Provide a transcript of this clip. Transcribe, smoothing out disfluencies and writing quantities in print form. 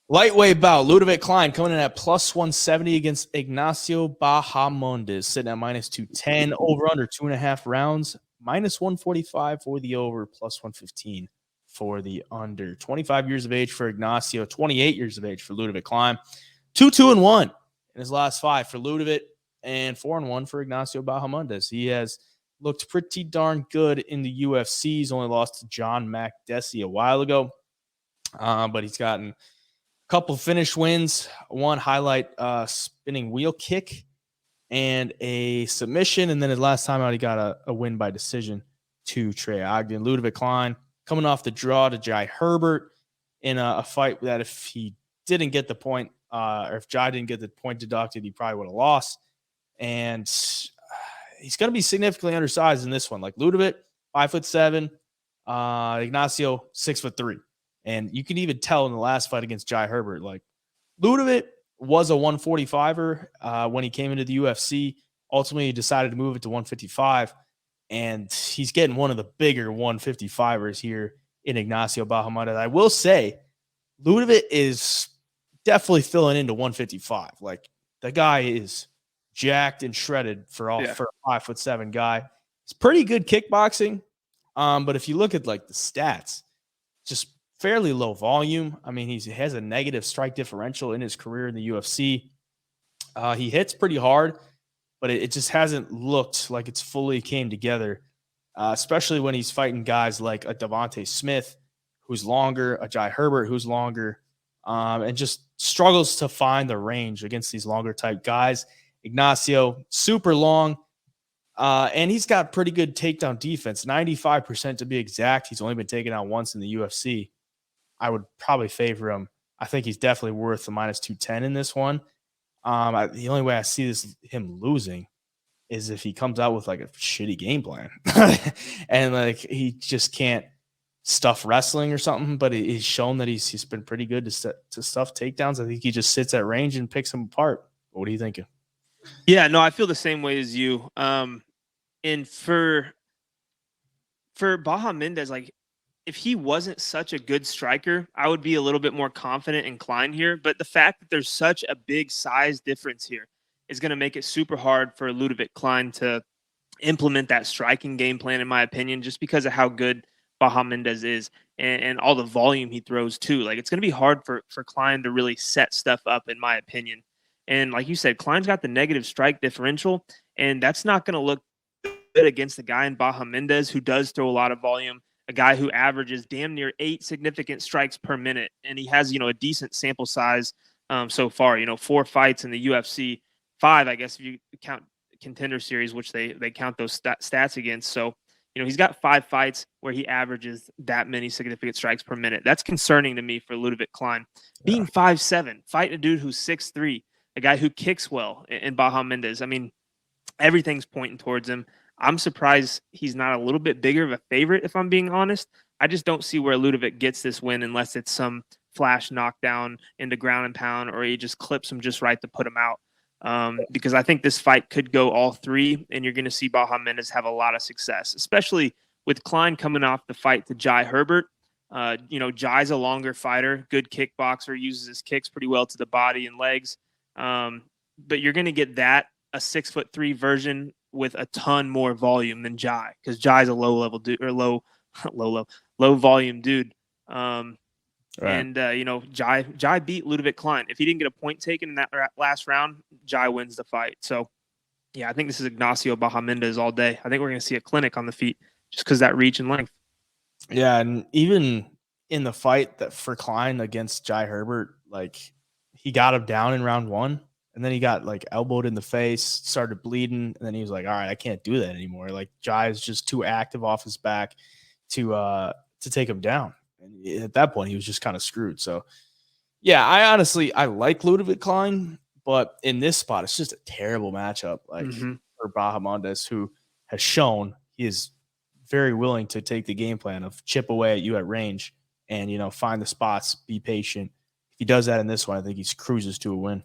Lightweight bout, Ludovit Klein coming in at plus 170 against Ignacio Bahamondes, sitting at minus 210, over under 2.5 rounds, minus 145 for the over, plus 115 for the under. 25 years of age for Ignacio, 28 years of age for Ludovit Klein. 2-2-1 in his last 5 for Ludovit, and 4-1 for Ignacio Bahamondes. He has looked pretty darn good in the UFC. He's only lost to John Makdessi a while ago, but he's gotten couple finish wins, one highlight spinning wheel kick and a submission. And then his last time out, he got a win by decision to Trey Ogden. Ludovit Klein coming off the draw to Jai Herbert in a fight that if he didn't get the point, or if Jai didn't get the point deducted, he probably would have lost. And he's going to be significantly undersized in this one. Like Ludovit, 5'7", Ignacio, 6'3". And you can even tell in the last fight against Jai Herbert, like Ludovit was a 145er when he came into the UFC. Ultimately, he decided to move it to 155, and he's getting one of the bigger 155ers here in Ignacio Bahamondes. I will say, Ludovit is definitely filling into 155. Like the guy is jacked and shredded for a 5'7" guy. It's pretty good kickboxing, but if you look at like the stats, just fairly low volume. I mean, he has a negative strike differential in his career in the UFC. He hits pretty hard, but it just hasn't looked like it's fully came together, especially when he's fighting guys like a Devontae Smith, who's longer, a Jai Herbert, who's longer, and just struggles to find the range against these longer type guys. Ignacio, super long, and he's got pretty good takedown defense, 95% to be exact. He's only been taken out once in the UFC. I would probably favor him. I think he's definitely worth the minus 210 in this one. The only way I see him losing is if he comes out with like a shitty game plan and like he just can't stuff wrestling or something. But he's shown that he's been pretty good to stuff takedowns. I think he just sits at range and picks them apart. What are you thinking? Yeah, no, I feel the same way as you. And for Bahamondes, like, if he wasn't such a good striker, I would be a little bit more confident in Klein here. But the fact that there's such a big size difference here is going to make it super hard for Ludovit Klein to implement that striking game plan, in my opinion, just because of how good Bahamondes is and all the volume he throws too. Like, it's going to be hard for Klein to really set stuff up, in my opinion. And like you said, Klein's got the negative strike differential, and that's not going to look good against the guy in Bahamondes who does throw a lot of volume, a guy who averages damn near 8 significant strikes per minute. And he has, a decent sample size so far, 4 fights in the UFC, 5, I guess, if you count Contender Series, which they count those stats against. So, he's got 5 fights where he averages that many significant strikes per minute. That's concerning to me for Ludovit Klein. Being 5'7", fighting a dude who's 6'3", a guy who kicks well in Bahamondes. I mean, everything's pointing towards him. I'm surprised he's not a little bit bigger of a favorite, if I'm being honest. I just don't see where Ludovit gets this win unless it's some flash knockdown into ground and pound, or he just clips him just right to put him out. Because I think this fight could go all 3, and you're going to see Bahamondes have a lot of success, especially with Klein coming off the fight to Jai Herbert. Jai's a longer fighter, good kickboxer, uses his kicks pretty well to the body and legs. But you're going to get a 6'3" version with a ton more volume than Jai, because Jai's a low volume dude. Right. And Jai beat Ludovit Klein. If he didn't get a point taken in that last round, Jai wins the fight. So yeah, I think this is Ignacio Bahamondes all day. I think we're going to see a clinic on the feet just because that reach and length. Yeah, and even in the fight that for Klein against Jai Herbert, like he got him down in round 1. And then he got like elbowed in the face, started bleeding, and then he was like, "All right, I can't do that anymore." Like Jai is just too active off his back to take him down. And at that point, he was just kind of screwed. So, yeah, I like Ludovit Klein, but in this spot, it's just a terrible matchup. Like for Bahamondes, who has shown he is very willing to take the game plan of chip away at you at range and find the spots, be patient. If he does that in this one, I think he cruises to a win.